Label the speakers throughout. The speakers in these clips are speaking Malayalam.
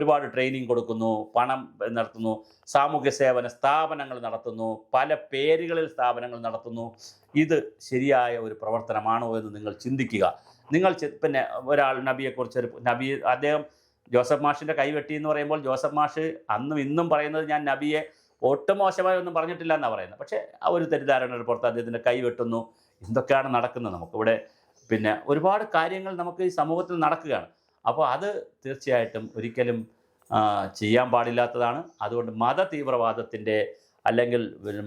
Speaker 1: ഒരുപാട് ട്രെയിനിങ് കൊടുക്കുന്നു, പണം നടത്തുന്നു, സാമൂഹ്യ സേവന സ്ഥാപനങ്ങൾ നടത്തുന്നു, പല പേരുകളിൽ സ്ഥാപനങ്ങൾ നടത്തുന്നു. ഇത് ശരിയായ ഒരു പ്രവർത്തനമാണോ എന്ന് നിങ്ങൾ ചിന്തിക്കുക. നിങ്ങൾ പിന്നെ ഒരാൾ നബിയെക്കുറിച്ചൊരു നബി അദ്ദേഹം ജോസഫ് മാഷിൻ്റെ കൈവെട്ടി എന്ന് പറയുമ്പോൾ ജോസഫ് മാഷ് അന്നും ഇന്നും പറയുന്നത് ഞാൻ നബിയെ ഒട്ടും മോശമായി ഒന്നും പറഞ്ഞിട്ടില്ല എന്നാണ് പറയുന്നത്. പക്ഷേ ആ ഒരു തെറ്റിദ്ധാരണയുടെ പുറത്ത് അദ്ദേഹത്തിൻ്റെ കൈവെട്ടുന്നു. എന്തൊക്കെയാണ് നടക്കുന്നത്? നമുക്കിവിടെ പിന്നെ ഒരുപാട് കാര്യങ്ങൾ നമുക്ക് ഈ സമൂഹത്തിൽ നടക്കുകയാണ്. അപ്പോൾ അത് തീർച്ചയായിട്ടും ഒരിക്കലും ചെയ്യാൻ പാടില്ലാത്തതാണ്. അതുകൊണ്ട് മത തീവ്രവാദത്തിൻ്റെ അല്ലെങ്കിൽ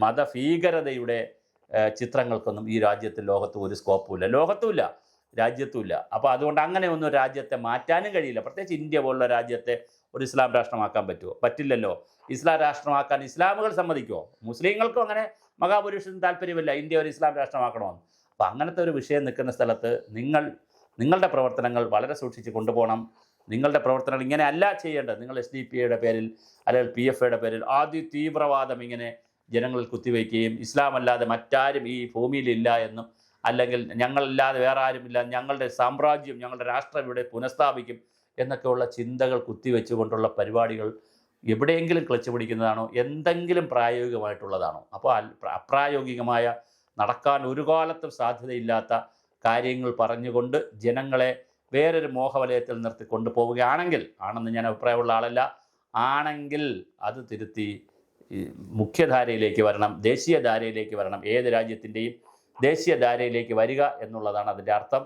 Speaker 1: മതഭീകരതയുടെ ചിത്രങ്ങൾക്കൊന്നും ഈ രാജ്യത്തിൽ ലോകത്തും ഒരു സ്കോപ്പുമില്ല, ലോകത്തുമില്ല, രാജ്യത്തുമില്ല. അപ്പോൾ അതുകൊണ്ട് അങ്ങനെ ഒന്നും രാജ്യത്തെ മാറ്റാനും കഴിയില്ല. പ്രത്യേകിച്ച് ഇന്ത്യ പോലുള്ള രാജ്യത്തെ ഒരു ഇസ്ലാം രാഷ്ട്രമാക്കാൻ പറ്റുമോ? പറ്റില്ലല്ലോ. ഇസ്ലാം രാഷ്ട്രമാക്കാൻ ഇസ്ലാമുകൾ സമ്മതിക്കുമോ? മുസ്ലിങ്ങൾക്കും അങ്ങനെ മഹാപുരുഷനും താല്പര്യമില്ല ഇന്ത്യ ഒരു ഇസ്ലാം രാഷ്ട്രമാക്കണമെന്ന്. അപ്പോൾ അങ്ങനത്തെ ഒരു വിഷയം നിൽക്കുന്ന സ്ഥലത്ത് നിങ്ങളുടെ പ്രവർത്തനങ്ങൾ വളരെ സൂക്ഷിച്ച് കൊണ്ടുപോകണം. നിങ്ങളുടെ പ്രവർത്തനങ്ങൾ ഇങ്ങനെ അല്ല ചെയ്യേണ്ടത്. നിങ്ങൾ SDP-യുടെ പേരിൽ അല്ലെങ്കിൽ PFIയുടെ പേരിൽ തീവ്രവാദം ഇങ്ങനെ ജനങ്ങളിൽ കുത്തിവയ്ക്കുകയും ഇസ്ലാം അല്ലാതെ മറ്റാരും ഈ ഭൂമിയിലില്ല എന്നും അല്ലെങ്കിൽ ഞങ്ങളല്ലാതെ വേറെ ആരുമില്ല, ഞങ്ങളുടെ സാമ്രാജ്യം ഞങ്ങളുടെ രാഷ്ട്രം ഇവിടെ പുനഃസ്ഥാപിക്കും എന്നൊക്കെയുള്ള ചിന്തകൾ കുത്തിവെച്ചുകൊണ്ടുള്ള പരിപാടികൾ എവിടെയെങ്കിലും ക്ലച്ച് പിടിക്കുന്നതാണോ? എന്തെങ്കിലും പ്രായോഗികമായിട്ടുള്ളതാണോ? അപ്പോൾ അപ്രായോഗികമായ നടക്കാൻ ഒരു കാലത്തും സാധ്യതയില്ലാത്ത കാര്യങ്ങൾ പറഞ്ഞുകൊണ്ട് ജനങ്ങളെ വേറൊരു മോഹവലയത്തിൽ നിർത്തി കൊണ്ടുപോവുകയാണെങ്കിൽ, ആണെന്ന് ഞാൻ അഭിപ്രായമുള്ള ആളല്ല, ആണെങ്കിൽ അത് തിരുത്തി മുഖ്യധാരയിലേക്ക് വരണം, ദേശീയധാരയിലേക്ക് വരണം. ഏത് രാജ്യത്തിൻ്റെയും ദേശീയധാരയിലേക്ക് വരിക എന്നുള്ളതാണ് അതിൻ്റെ അർത്ഥം.